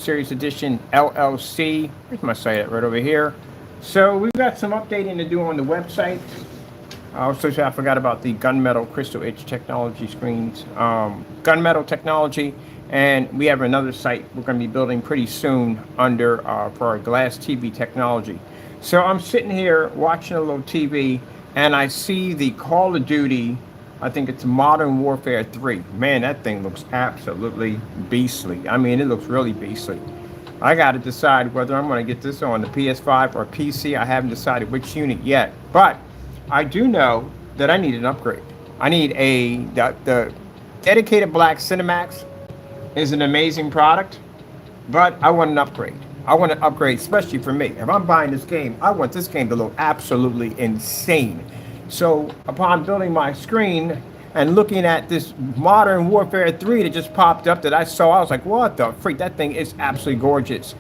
Series Edition LLC. Here's my site right over here. So we've got some updating to do on the website. Also, I forgot about the gunmetal crystal edge technology screens, gunmetal technology, and we have another site we're going to be building pretty soon under for our glass TV technology. So I'm sitting here watching a little TV, and I see the Call of Duty. I think it's Modern Warfare 3. Man, that thing looks absolutely beastly. I mean, it looks really beastly. I got to decide whether I'm going to get this on the PS5 or PC. I haven't decided which unit yet, but I do know that I need an upgrade. I need the dedicated black Cinemax is an amazing product, but I want an upgrade. I want an upgrade, especially for me. If I'm buying this game, I want this game to look absolutely insane. So upon building my screen and looking at this Modern Warfare 3 that just popped up that I saw, I was like, what the freak? That thing is absolutely gorgeous.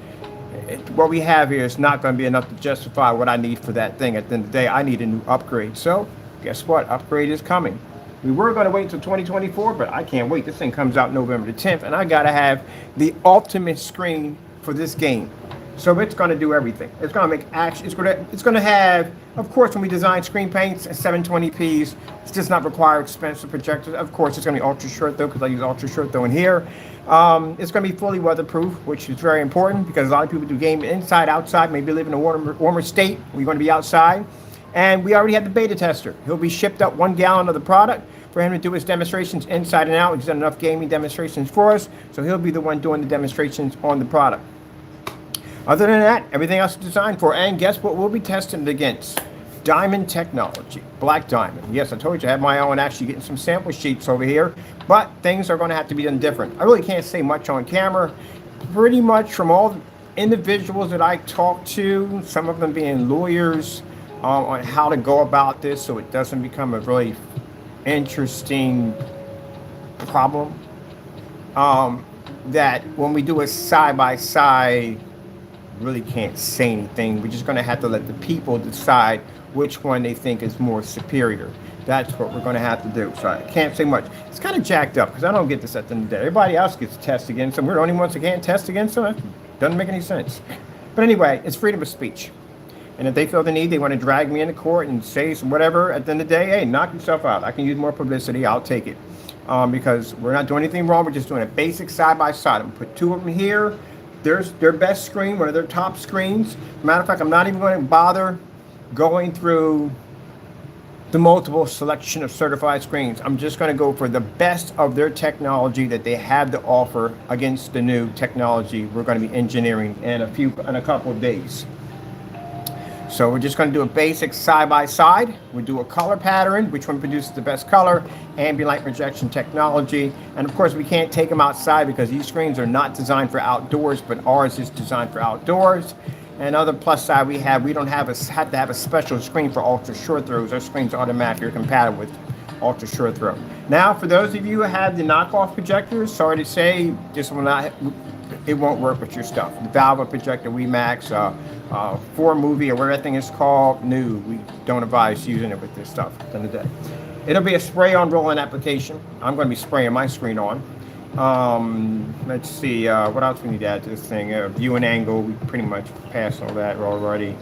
What we have here is not going to be enough to justify what I need for that thing. At the end of the day, I need a new upgrade. So guess what? Upgrade is coming. We were going to wait until 2024, but I can't wait. This thing comes out November the 10th, and I got to have the ultimate screen for this game. So it's going to do everything. It's going to make action. It's going to have, of course, when we design screen paints at 720p's, it does not require expensive projectors. Of course, it's going to be ultra short though, because I use ultra short though in here. It's going to be fully weatherproof, which is very important because a lot of people do game inside, outside, maybe live in a warmer state. We're going to be outside. And we already have the beta tester. He'll be shipped up 1 gallon of the product for him to do his demonstrations inside and out. He's done enough gaming demonstrations for us, so he'll be the one doing the demonstrations on the product. Other than that, everything else is designed for. And guess what we'll be testing it against? Diamond technology, black diamond. Yes, I told you I have my own, actually getting some sample sheets over here, but things are going to have to be done different. I really can't say much on camera. Pretty much from all the individuals that I talk to, some of them being lawyers, on how to go about this so it doesn't become a really interesting problem. That when we do a side-by-side, really can't say anything. We're just going to have to let the people decide which one they think is more superior. That's what we're going to have to do. So I can't say much. It's kind of jacked up because I don't get this at the end of the day. Everybody else gets to test against them. We're the only ones that can't test against them. It doesn't make any sense. But anyway, it's freedom of speech. And if they feel the need, they want to drag me into court and say whatever, at the end of the day, hey, knock yourself out. I can use more publicity. I'll take it. Because we're not doing anything wrong. We're just doing a basic side-by-side. I'm going to put 2 of them here. There's their best screen, one of their top screens. Matter of fact, I'm not even going to bother going through the multiple selection of certified screens. I'm just going to go for the best of their technology that they have to offer against the new technology we're going to be engineering in a couple of days. So we're just going to do a basic side-by-side. We'll do a color pattern, which one produces the best color, ambient light projection technology. And of course, we can't take them outside because these screens are not designed for outdoors, but ours is designed for outdoors. And other plus side we don't have to have a special screen for ultra short throws. Our screens automatically are compatible with ultra short throw. Now, for those of you who have the knockoff projectors, sorry to say, this will not. It won't work with your stuff. The Valve projector, WeMax, 4Movie, or whatever that thing is called, no, we don't advise using it with this stuff at the end of the day. It'll be a spray-on roll-in application. I'm going to be spraying my screen on. Let's see, what else we need to add to this thing? View and angle, we pretty much passed all that already.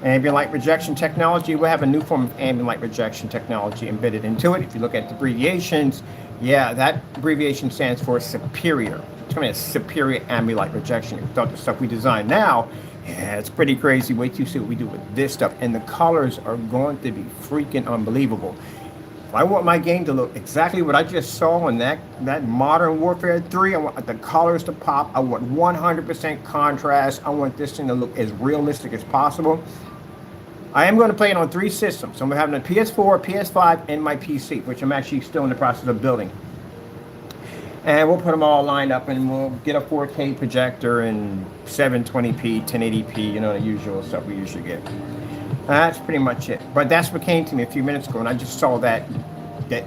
Ambient light projection technology, we'll have a new form of ambient light projection technology embedded into it. If you look at the abbreviations, yeah, that abbreviation stands for superior. It's going to be a superior ambient light projection. If you thought the stuff we design now, yeah, it's pretty crazy. Wait till you see what we do with this stuff. And the colors are going to be freaking unbelievable. If I want my game to look exactly what I just saw in that Modern Warfare 3, I want the colors to pop. I want 100% contrast. I want this thing to look as realistic as possible. I am going to play it on 3 systems. I'm having a PS4, PS5, and my PC, which I'm actually still in the process of building. And we'll put them all lined up, and we'll get a 4K projector and 720p, 1080p, you know, the usual stuff we usually get. That's pretty much it. But that's what came to me a few minutes ago, and I just saw that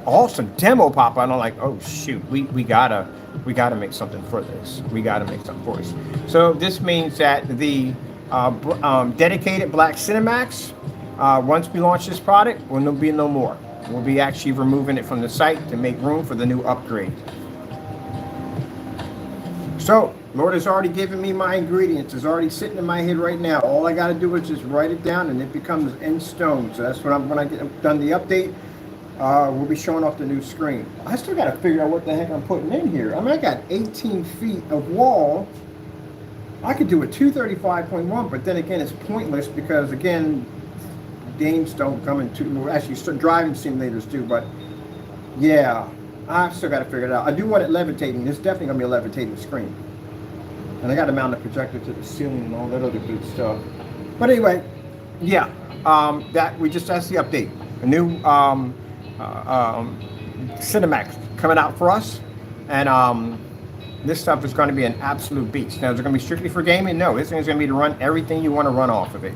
awesome demo pop out, and I'm like, oh shoot, we gotta make something for this. We gotta make something for us. So this means that the dedicated black Cinemax, once we launch this product, will be no more. We'll be actually removing it from the site to make room for the new upgrade. So Lord has already given me my ingredients. It's already sitting in my head right now. All I got to do is just write it down, and it becomes in stone. So that's what when I get done the update, we'll be showing off the new screen. I still got to figure out what the heck I'm putting in here. I mean, I got 18 feet of wall. I could do a 235.1, but then again, it's pointless because, again, games don't come into, actually driving simulators do, but yeah, I've still got to figure it out. I do want it levitating. It's definitely going to be a levitating screen. And I got to mount a projector to the ceiling and all that other good stuff. But anyway, yeah, that's the update. A new Cinemax coming out for us, and this stuff is going to be an absolute beast. Now, is it going to be strictly for gaming? No, this thing is going to be to run everything you want to run off of it.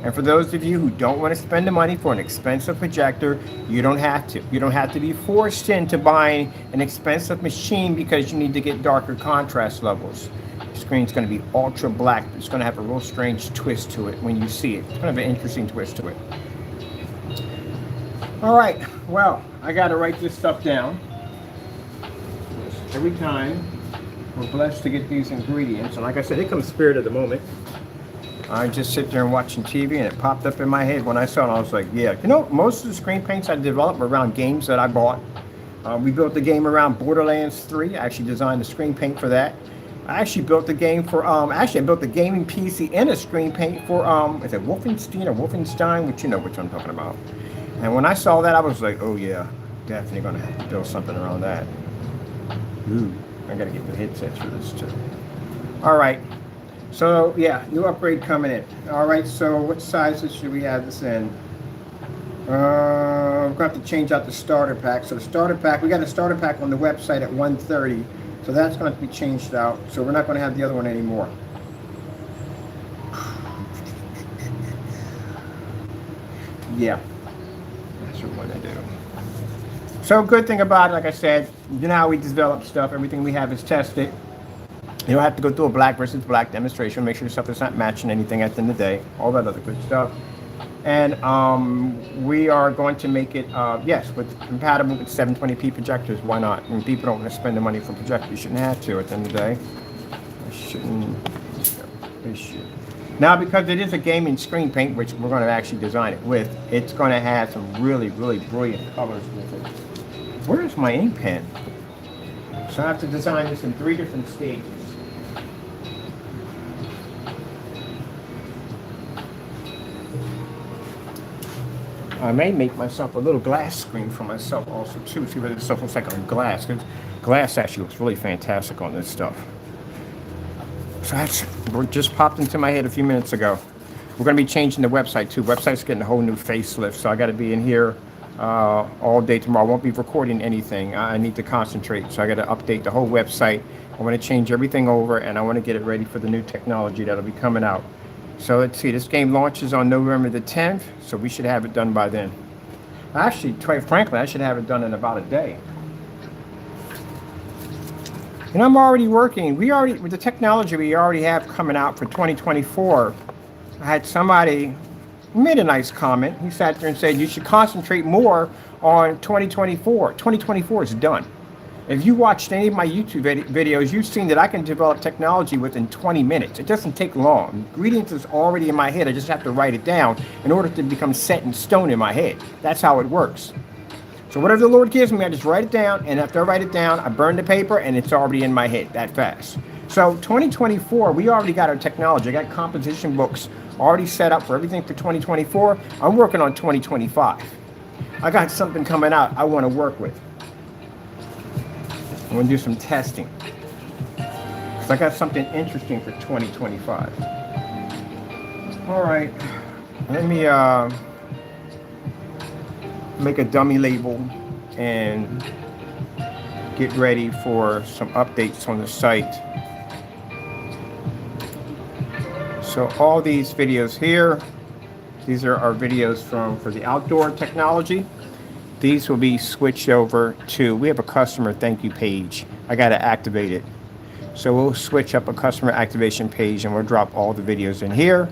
And for those of you who don't want to spend the money for an expensive projector, you don't have to. You don't have to be forced into buying an expensive machine because you need to get darker contrast levels. The screen's going to be ultra black. It's going to have a real strange twist to it when you see it. It's going to have an interesting twist to it. All right, well, I got to write this stuff down. Every time we're blessed to get these ingredients, and like I said, it comes spirit of the moment. I just sit there and watching TV, and it popped up in my head when I saw it. I was like, yeah. You know, most of the screen paints I developed were around games that I bought. We built the game around Borderlands 3. I actually designed the screen paint for that. I actually built the game for, I built the gaming PC and a screen paint for, is it Wolfenstein or Wolfenstein? Which you know which I'm talking about. And when I saw that, I was like, oh yeah, definitely going to have to build something around that. Ooh, I got to get new headsets for this too. All right. So yeah, new upgrade coming in. All right, so what sizes should we have this in? We're going to have to change out the starter pack. So the starter pack, we got a starter pack on the website at 130. So that's going to be changed out. So we're not going to have the other one anymore. Yeah, that's what we're going to do. So good thing about it, like I said, you know how we develop stuff. Everything we have is tested. You don't have to go through a black versus black demonstration. Make sure the stuff is not matching anything at the end of the day. All that other good stuff. And we are going to make it, yes, compatible with 720p projectors. Why not? I mean, people don't want to spend the money for projectors. You shouldn't have to at the end of the day. They should. Now, because it is a gaming screen paint, which we're going to actually design it with, it's going to have some really, really brilliant colors with it. Where's my ink pen? So I have to design this in 3 different stages. I may make myself a little glass screen for myself also too. See whether this stuff looks like on glass. Because glass actually looks really fantastic on this stuff. So that's just popped into my head a few minutes ago. We're going to be changing the website too. Website's getting a whole new facelift. So I got to be in here all day tomorrow. I won't be recording anything. I need to concentrate. So I got to update the whole website. I want to change everything over, and I want to get it ready for the new technology that'll be coming out. So let's see, this game launches on November the 10th, so we should have it done by then. Actually, quite frankly, I should have it done in about a day. And I'm already working. With the technology we already have coming out for 2024, I had somebody made a nice comment. He sat there and said, you should concentrate more on 2024. 2024 is done. If you watched any of my YouTube videos, you've seen that I can develop technology within 20 minutes. It doesn't take long. Ingredients is already in my head. I just have to write it down in order to become set in stone in my head. That's how it works. So whatever the Lord gives me, I just write it down. And after I write it down, I burn the paper and it's already in my head that fast. So 2024, we already got our technology. I got composition books already set up for everything for 2024. I'm working on 2025. I got something coming out I want to work with. I'm going to do some testing. Because I got something interesting for 2025. All right. Let me make a dummy label and get ready for some updates on the site. So all these videos here, these are our videos for the outdoor technology. These will be switched over to, we have a customer thank you page. I got to activate it. So we'll switch up a customer activation page and we'll drop all the videos in here.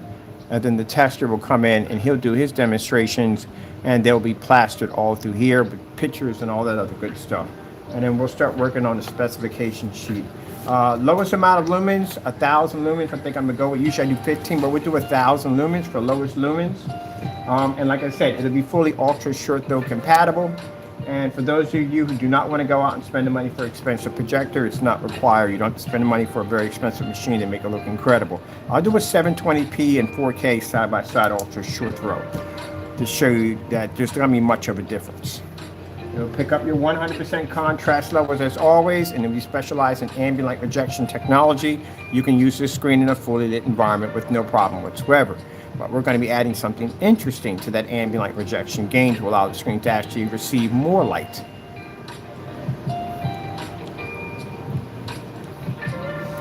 And then the tester will come in and he'll do his demonstrations and they'll be plastered all through here with pictures and all that other good stuff. And then we'll start working on the specification sheet Lowest amount of lumens, 1,000 lumens. I think I'm gonna go with, usually I do 15, but we'll do 1,000 lumens for lowest lumens. And like I said, it'll be fully ultra short throw compatible. And for those of you who do not want to go out and spend the money for an expensive projector, it's not required. You don't have to spend the money for a very expensive machine to make it look incredible. I'll do a 720p and 4K side-by-side ultra short throw to show you that there's not gonna be much of a difference. It'll pick up your 100% contrast levels as always, and if you specialize in ambient light projection technology, you can use this screen in a fully lit environment with no problem whatsoever. But we're going to be adding something interesting to that ambient light projection gain to allow the screen to actually receive more light.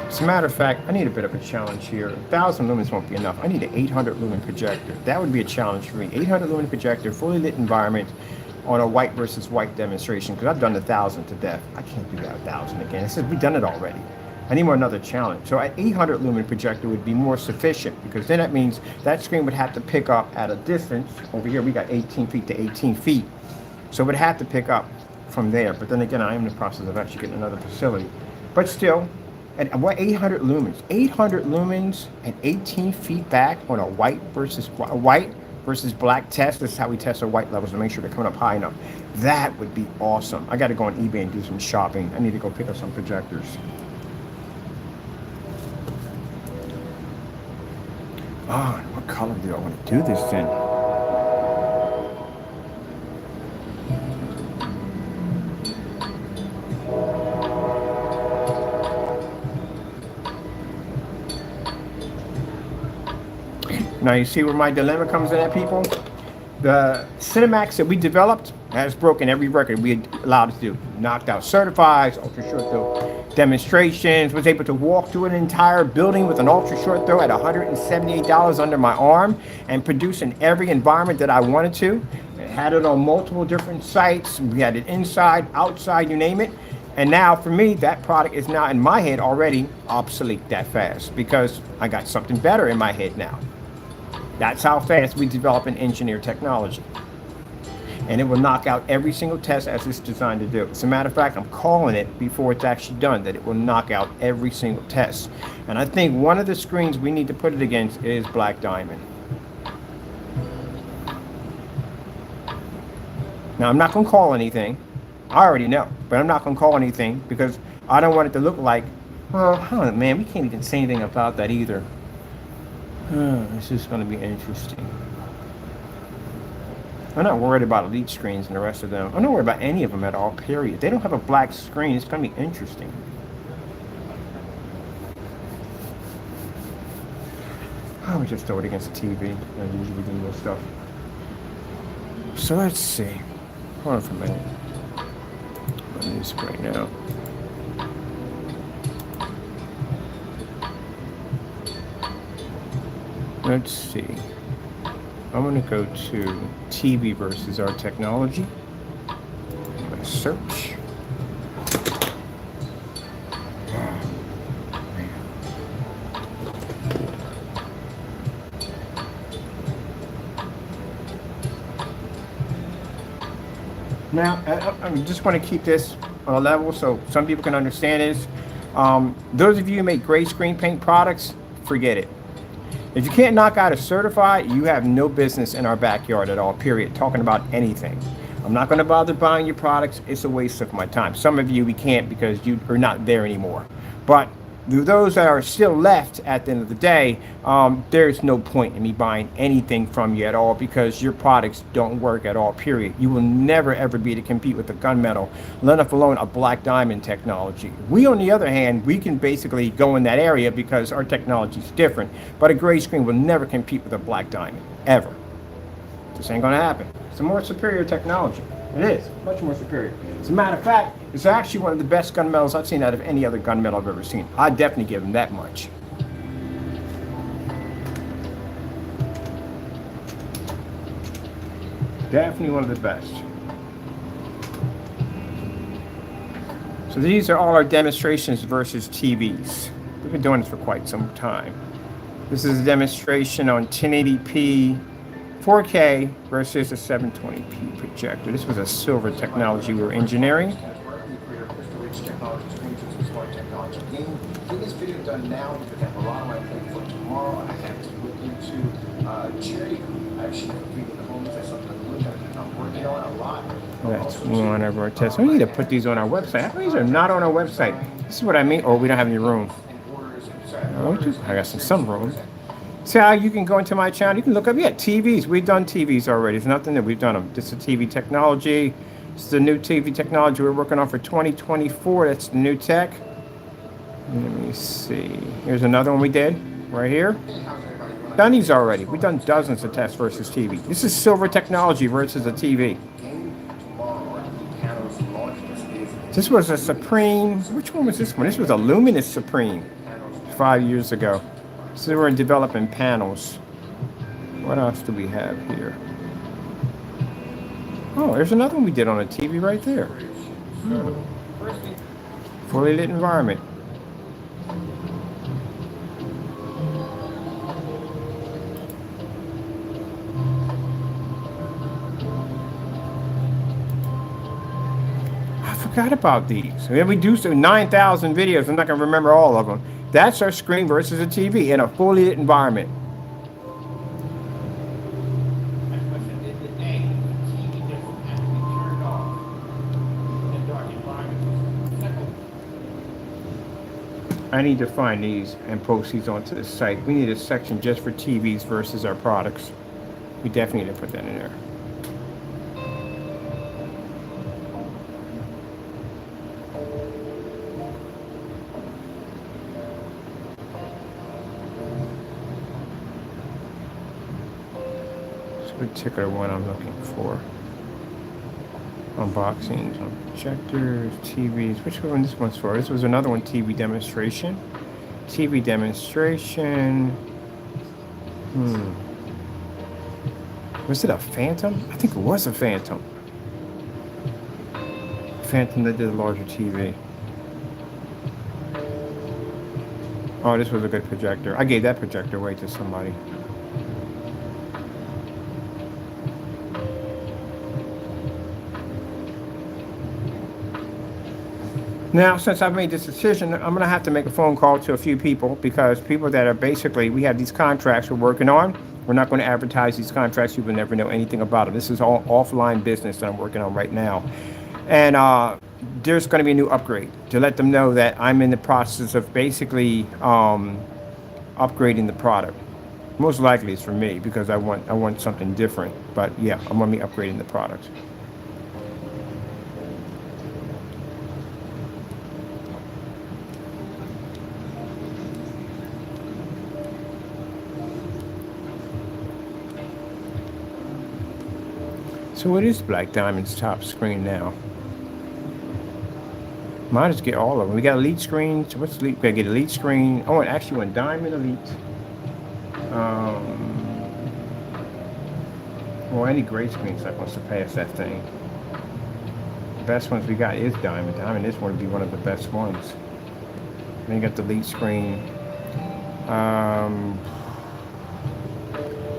As a matter of fact, I need a bit of a challenge here. 1,000 lumens won't be enough. I need an 800 lumen projector. That would be a challenge for me. 800 lumen projector, fully lit environment on a white versus white demonstration, because I've done 1,000 to death. I can't do that 1,000 again. I said, we've done it already. I need another challenge. So an 800 lumen projector would be more sufficient, because then that means that screen would have to pick up at a distance. Over here, we got 18 feet to 18 feet. So it would have to pick up from there. But then again, I am in the process of actually getting another facility. But still, at what 800 lumens? 800 lumens and 18 feet back on a white versus black test. This is how we test our white levels to make sure they're coming up high enough. That would be awesome. I got to go on eBay and do some shopping. I need to go pick up some projectors. Oh, what color do I want to do this in? Now you see where my dilemma comes in at, people? The Cinemax that we developed has broken every record we had allowed it to do. Knocked out certifieds, ultra short throw demonstrations, was able to walk through an entire building with an ultra short throw at $178 under my arm and produce in every environment that I wanted to. It had it on multiple different sites. We had it inside, outside, you name it. And now for me, that product is now in my head already obsolete that fast, because I got something better in my head now. That's how fast we develop and engineer technology. And it will knock out every single test as it's designed to do. As a matter of fact, I'm calling it before it's actually done, that it will knock out every single test. And I think one of the screens we need to put it against is Black Diamond. Now, I'm not going to call anything. I already know, but I'm not going to call anything because I don't want it to look like, well, oh, man, we can't even say anything about that either. This is going to be interesting. I'm not worried about elite screens and the rest of them. I'm not worried about any of them at all, period. They don't have a black screen. It's going to be interesting. I would just throw it against the TV. I usually do more stuff. So let's see. Hold on for a minute. Let me just right now. Let's see. I'm going to go to TV versus our technology. I'm going to search. Now, I just want to keep this on a level so some people can understand this. Those of you who make gray screen paint products, forget it. If you can't knock out a certified, you have no business in our backyard at all, period, talking about anything. I'm not going to bother buying your products. It's a waste of my time. Some of you, we can't because you are not there anymore. But those that are still left at the end of the day, there's no point in me buying anything from you at all because your products don't work at all, period. You will never, ever be able to compete with a gunmetal, let alone a black diamond technology. We, on the other hand, we can basically go in that area because our technology is different. But a gray screen will never compete with a black diamond, ever. This ain't going to happen. It's a more superior technology. It is, much more superior. As a matter of fact, it's actually one of the best gunmetals I've seen out of any other gunmetal I've ever seen. I'd definitely give them that much. Definitely one of the best. So these are all our demonstrations versus TVs. We've been doing this for quite some time. This is a demonstration on 1080p 4K versus a 720p projector. This was a silver technology we were engineering. video done now because I have a lot on my plate for tomorrow. I have to look into charity. Actually, completing the homes. That's something I'm working on a lot. That's one of our tests. We need to put these on our website. How come these are not on our website? This is what I mean. Oh, we don't have any room. Oh, I got some room. See how you can go into my channel? You can look up, yeah, TVs. We've done TVs already. It's nothing that we've done them. This is TV technology. This is the new TV technology we're working on for 2024. That's the new tech. Let me see. Here's another one we did right here. Done these already. We've done dozens of tests versus TV. This is silver technology versus a TV. This was a Supreme. Which one was this one? This was a Luminous Supreme 5 years ago. So we're developing panels. What else do we have here? Oh, there's another one we did on a TV right there. Fully lit environment. I forgot about these. We do 9,000 videos. I'm not going to remember all of them. That's our screen versus a TV in a fully lit environment. I need to find these and post these onto the site. We need a section just for TVs versus our products. We definitely need to put that in there. Particular one I'm looking for. Unboxings on projectors, TVs. Which one this one's for? This was another one, TV demonstration. TV demonstration. Was it a Phantom? I think it was a Phantom. Phantom that did a larger TV. Oh, this was a good projector. I gave that projector away to somebody. Now, since I've made this decision, I'm going to have to make a phone call to a few people because people that are basically, we have these contracts we're working on. We're not going to advertise these contracts. You will never know anything about them. This is all offline business that I'm working on right now. And there's going to be a new upgrade to let them know that I'm in the process of basically upgrading the product. Most likely it's for me because I want something different. But yeah, I'm going to be upgrading the product. So what is Black Diamond's top screen now? Might just get all of them. We got elite screens. What's elite? We gotta get elite screen. Oh, it actually went Diamond, Elite. Well, any gray screen's not supposed to pass that thing. The best ones we got is Diamond. Diamond is going to be one of the best ones. Then you got the elite screen.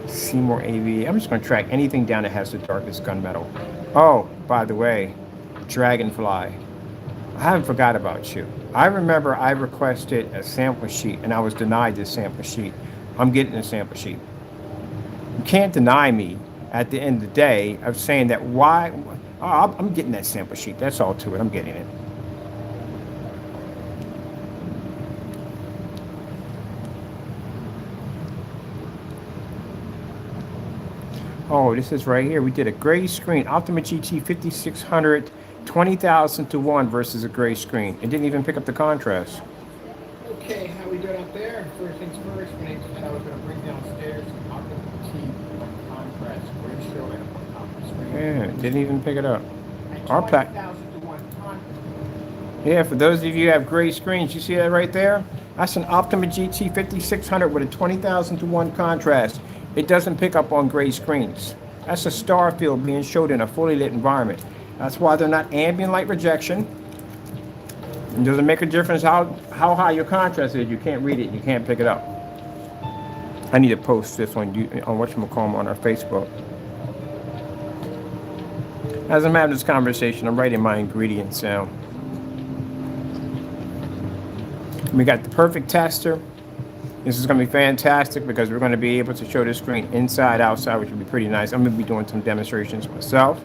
Seymour AV. I'm just going to track anything down that has the darkest gunmetal. Oh, by the way, Dragonfly. I haven't forgot about you. I remember I requested a sample sheet and I was denied this sample sheet. I'm getting a sample sheet. You can't deny me at the end of the day of saying that why. Oh, I'm getting that sample sheet. That's all to it. I'm getting it. Oh, this is right here. We did a gray screen, Optima GT 5600, 20,000 to 1 versus a gray screen. It didn't even pick up the contrast. Okay, how we doing up there? First things first, my name is Ed. I was going to bring downstairs Optima GT contrast ratio and a Optima screen. Yeah, it didn't even pick it up. Our plat. Yeah, for those of you who have gray screens, you see that right there? That's an Optima GT 5600 with a 20,000 to 1 contrast. It doesn't pick up on gray screens. That's a star field being showed in a fully lit environment. That's why they're not ambient light rejection. It doesn't make a difference how high your contrast is. You can't read it. You can't pick it up. I need to post this on whatchamacallit on our Facebook. As I'm having this conversation, I'm writing my ingredients down. We got the perfect tester. This is going to be fantastic because we're going to be able to show the screen inside, outside, which would be pretty nice. I'm going to be doing some demonstrations myself.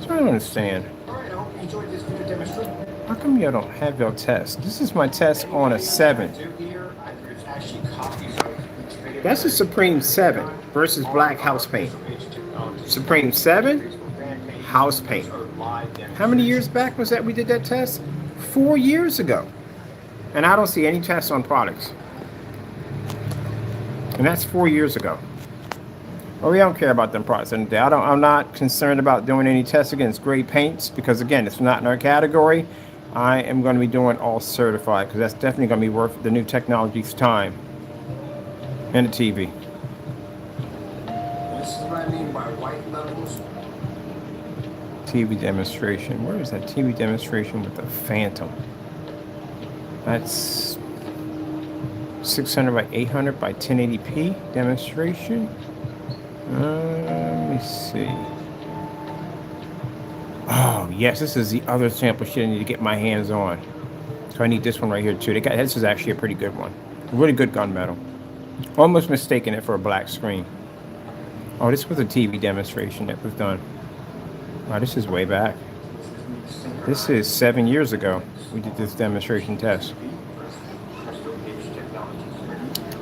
So I don't understand. All right, I hope you enjoyed this video demonstration. How come you don't have your test? This is my test on a 7. That's a Supreme 7 versus black house paint. Supreme 7, house paint. How many years back was that we did that test? 4 years ago. And I don't see any tests on products. And that's 4 years ago. Well, we don't care about them products. And I'm not concerned about doing any tests against gray paints because, again, it's not in our category. I am going to be doing all certified because that's definitely going to be worth the new technology's time. And the TV. This is what I mean by white levels. TV demonstration. Where is that TV demonstration with the Phantom? That's 600 by 800 by 1080p demonstration. Let me see. Oh, yes, this is the other sample shit I need to get my hands on. So I need this one right here, too. This is actually a pretty good one. Really good gunmetal. Almost mistaken it for a black screen. Oh, this was a TV demonstration that was done. Wow, this is way back. This is 7 years ago. We did this demonstration test.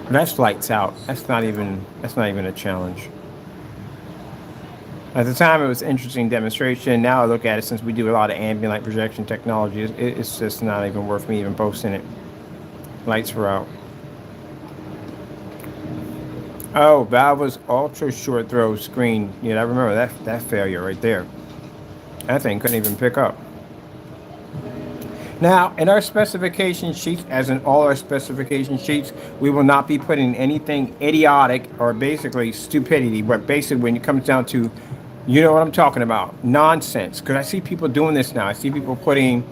But that's lights out. That's not even a challenge. At the time, it was an interesting demonstration. Now I look at it, since we do a lot of ambient light projection technology, it's just not even worth me even posting it. Lights were out. Oh, Valve's ultra short throw screen. Yeah, I remember that failure right there. That thing couldn't even pick up. Now, in our specification sheets, as in all our specification sheets, we will not be putting anything idiotic or basically stupidity, but basically when it comes down to, you know what I'm talking about, nonsense. Because I see people doing this now. I see people putting,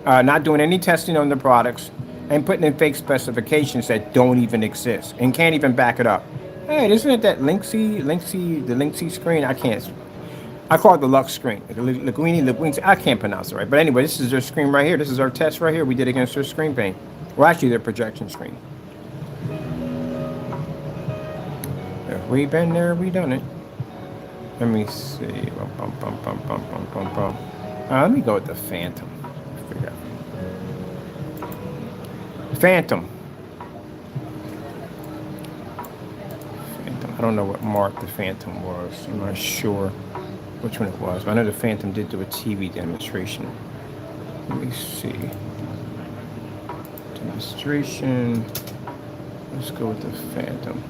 not doing any testing on the products and putting in fake specifications that don't even exist and can't even back it up. Hey, isn't it that Lxxvii screen? I call it the Lux screen. Lxxvii, I can't pronounce it right. But anyway, this is their screen right here. This is our test right here we did against their screen paint. Well, actually, their projection screen. If we been there, we done it. Let me see. Let me go with the Phantom. I forgot. Phantom. I don't know what mark the Phantom was. I'm not sure which one it was. But I know the Phantom did do a TV demonstration. Let me see. Demonstration. Let's go with the Phantom.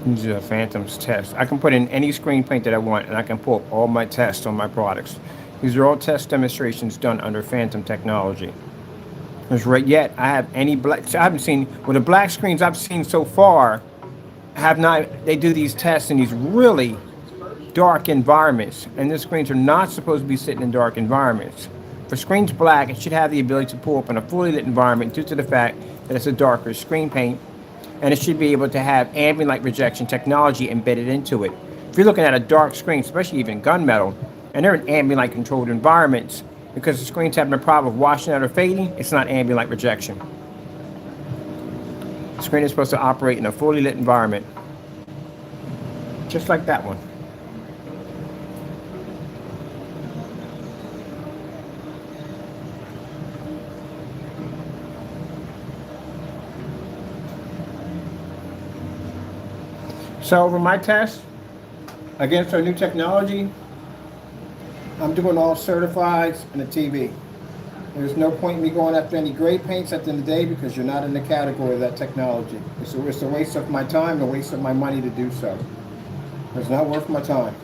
These are Phantom's tests. I can put in any screen paint that I want, and I can pull up all my tests on my products. These are all test demonstrations done under Phantom technology. Because right yet, I have any black. So I haven't seen, with the black screens I've seen so far, have not. They do these tests in these really dark environments, and the screens are not supposed to be sitting in dark environments. For screens black, it should have the ability to pull up in a fully lit environment due to the fact that it's a darker screen paint. And it should be able to have ambient light projection technology embedded into it. If you're looking at a dark screen, especially even gunmetal, and they're in ambient light controlled environments, because the screen's having a problem of washing out or fading, it's not ambient light projection. The screen is supposed to operate in a fully lit environment. Just like that one. So for my test against our new technology, I'm doing all certifieds and a TV. There's no point in me going after any gray paints at the end of the day because you're not in the category of that technology. It's a waste of my time, a waste of my money to do so. It's not worth my time.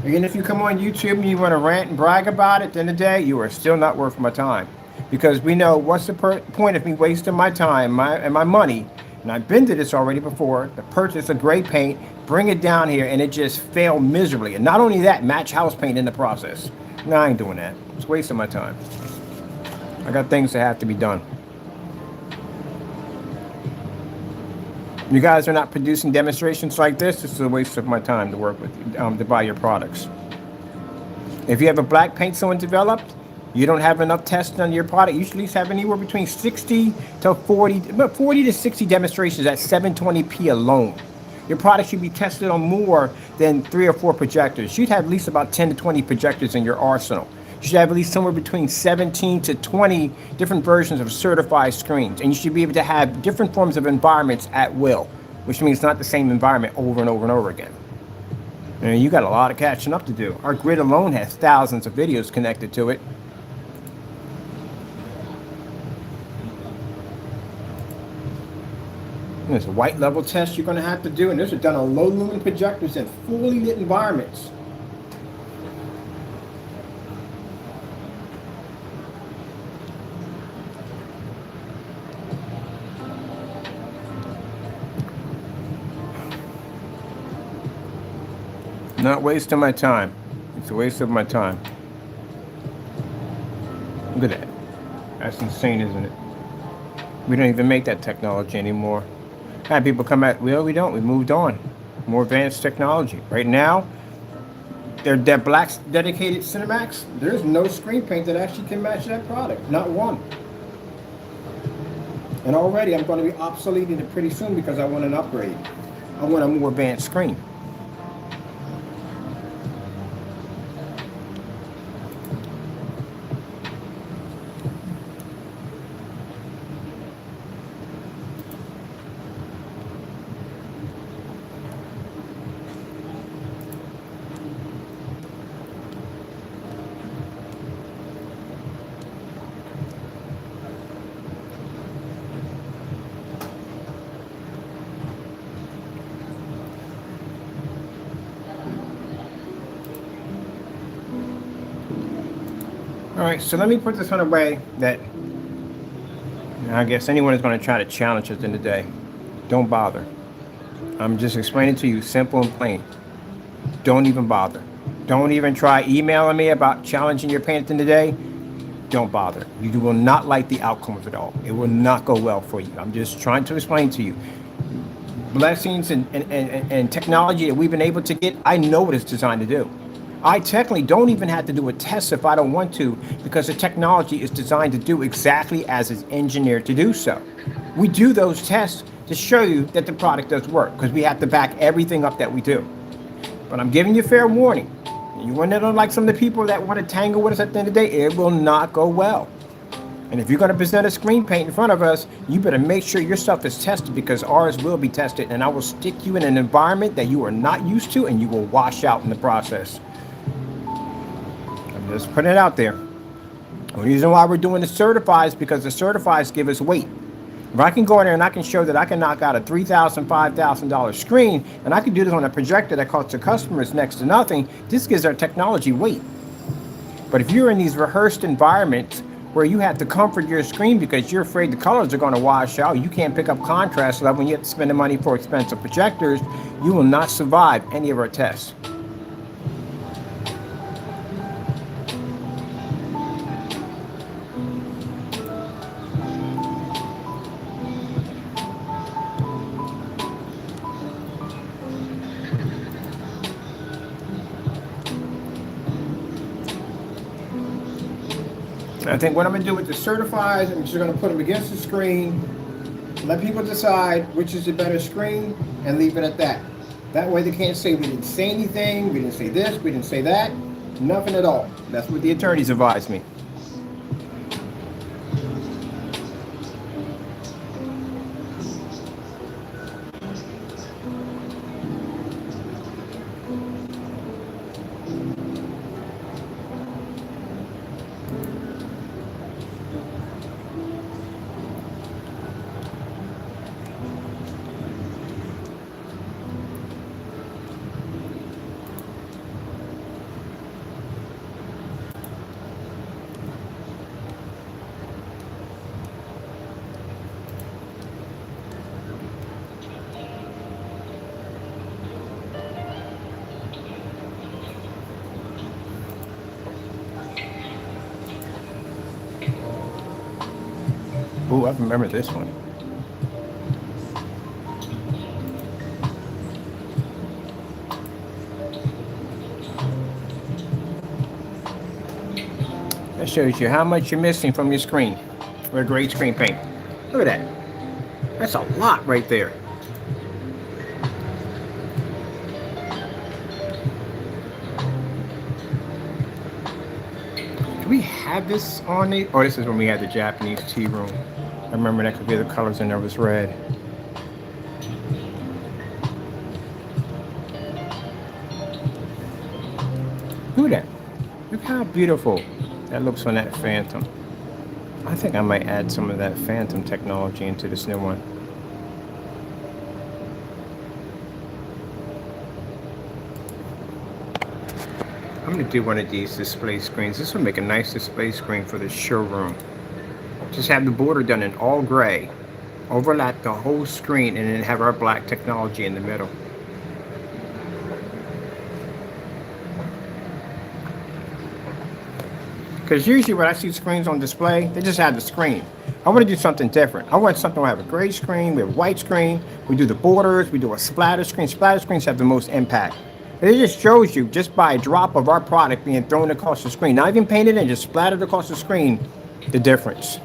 Even if you come on YouTube and you want to rant and brag about it, at the end of the day, you are still not worth my time. Because we know what's the point of me wasting my time and my money. And I've been to this already before, to purchase a gray paint, bring it down here, and it just failed miserably. And not only that, match house paint in the process. No, I ain't doing that. It's wasting my time. I got things that have to be done. You guys are not producing demonstrations like this is a waste of my time to work with you, to buy your products. If you have a black paint someone developed, you don't have enough testing on your product. You should at least have anywhere between 60 to 40, 40 to 60 demonstrations at 720p alone. Your product should be tested on more than 3 or 4 projectors. You should have at least about 10 to 20 projectors in your arsenal. You should have at least somewhere between 17 to 20 different versions of certified screens. And you should be able to have different forms of environments at will, which means not the same environment over and over and over again. And you got a lot of catching up to do. Our grid alone has thousands of videos connected to it. There's a white level test you're going to have to do, and those are done on low lumen projectors in fully lit environments. Not wasting my time. It's a waste of my time. Look at that. That's insane, isn't it? We don't even make that technology anymore. I had people come at, well, we don't. We moved on. More advanced technology. Right now, that black dedicated Cinemax, there's no screen paint that actually can match that product. Not one. And already I'm going to be obsoleting it pretty soon because I want an upgrade. I want a more advanced screen. All right, so let me put this in a way that I guess anyone is going to try to challenge us in the day. Don't bother. I'm just explaining to you simple and plain. Don't even bother. Don't even try emailing me about challenging your paint in the day. Don't bother. You will not like the outcome of it all. It will not go well for you. I'm just trying to explain to you. Blessings and technology that we've been able to get, I know what it's designed to do. I technically don't even have to do a test if I don't want to, because the technology is designed to do exactly as it's engineered to do so. We do those tests to show you that the product does work, because we have to back everything up that we do. But I'm giving you fair warning. You want to know, like some of the people that want to tangle with us at the end of the day, it will not go well. And if you're going to present a screen paint in front of us, you better make sure your stuff is tested, because ours will be tested, and I will stick you in an environment that you are not used to, and you will wash out in the process. Just putting it out there. The reason why we're doing the certifies is because the certifies give us weight. If I can go in there and I can show that I can knock out a $3,000, $5,000 screen, and I can do this on a projector that costs the customers next to nothing, this gives our technology weight. But if you're in these rehearsed environments where you have to comfort your screen because you're afraid the colors are going to wash out, you can't pick up contrast level, and you have to spend the money for expensive projectors, you will not survive any of our tests. I think what I'm going to do with the certifies, I'm just going to put them against the screen, let people decide which is the better screen, and leave it at that. That way they can't say we didn't say anything, we didn't say this, we didn't say that, nothing at all. That's what the attorneys advised me. Ooh, I remember this one. shows you how much you're missing from your screen with a great screen paint. Look at that. That's a lot right there. Do we have this on the... Oh, this is when we had the Japanese tea room. I remember that could be the colors in there was red. Look at that. Look how beautiful that looks on that Phantom. I think I might add some of that Phantom technology into this new one. I'm going to do one of these display screens. This will make a nice display screen for the showroom. Just have the border done in all gray. Overlap the whole screen and then have our black technology in the middle. Because usually when I see screens on display, they just have the screen. I want to do something different. I want something where I have a gray screen, we have a white screen, we do the borders, we do a splatter screen. Splatter screens have the most impact. It just shows you, just by a drop of our product being thrown across the screen, not even painted in, just splattered across the screen, the difference.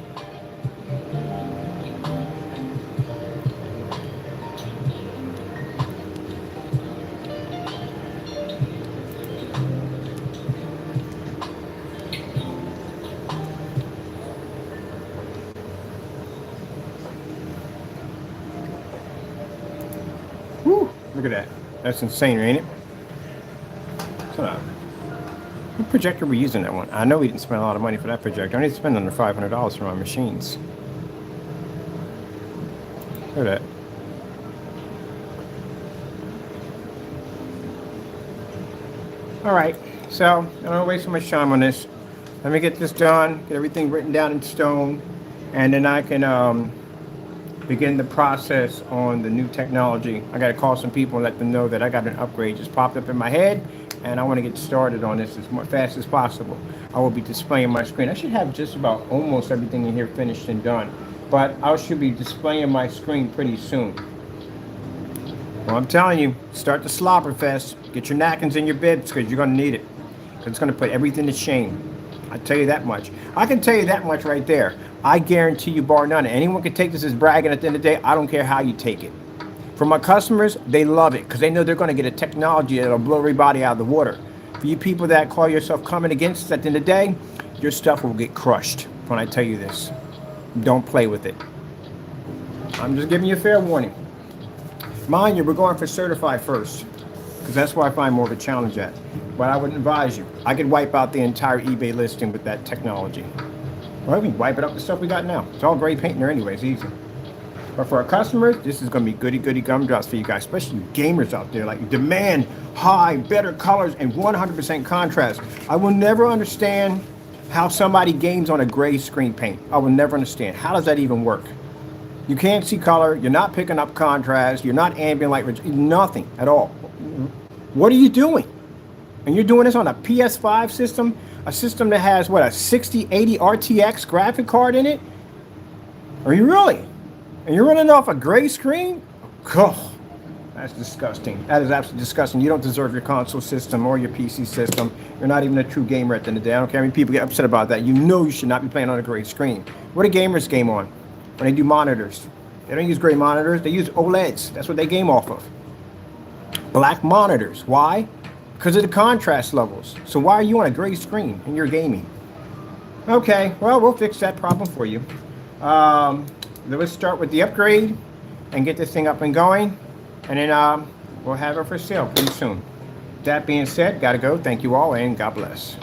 Woo, look at that. That's insane, ain't it? So, what projector are we using that one? I know we didn't spend a lot of money for that projector. I need to spend under $500 for my machines. Look at that. Alright, so I don't want to waste so much time on this. Let me get this done, get everything written down in stone, and then I can begin the process on the new technology. I got to call some people and let them know that I got an upgrade just popped up in my head, and I want to get started on this as fast as possible. I will be displaying my screen. I should have just about almost everything in here finished and done, but I should be displaying my screen pretty soon. Well, I'm telling you, start the slobber fest. Get your napkins in your bibs because you're going to need it. It's going to put everything to shame. I tell you that much. I can tell you that much right there. I guarantee you, bar none, anyone can take this as bragging at the end of the day. I don't care how you take it. For my customers, they love it because they know they're going to get a technology that'll blow everybody out of the water. For you people that call yourself coming against us at the end of the day, your stuff will get crushed when I tell you this. Don't play with it. I'm just giving you a fair warning. Mind you, we're going for certified first because that's where I find more of a challenge at. But I would advise you. I could wipe out the entire eBay listing with that technology. Well, we can wipe it up the stuff we got now. It's all gray paint in there anyway. It's easy. But for our customers, this is going to be goody-goody gumdrops for you guys, especially you gamers out there. Like, you demand high, better colors, and 100% contrast. I will never understand how somebody games on a gray screen paint. I will never understand. How does that even work? You can't see color. You're not picking up contrast. You're not ambient light. Nothing at all. What are you doing? And you're doing this on a PS5 system? A system that has, what, a 6080 RTX graphic card in it? Are you really? And you're running off a gray screen? Oh, that's disgusting. That is absolutely disgusting. You don't deserve your console system or your PC system. You're not even a true gamer at the end of the day. I don't care how many people get upset about that. You know you should not be playing on a gray screen. What do gamers game on when they do monitors? They don't use gray monitors. They use OLEDs. That's what they game off of. Black monitors. Why? Because of the contrast levels. So why are you on a gray screen in your gaming? Okay, well, we'll fix that problem for you. Let's start with the upgrade and get this thing up and going. And then we'll have it for sale pretty soon. That being said, gotta go. Thank you all and God bless.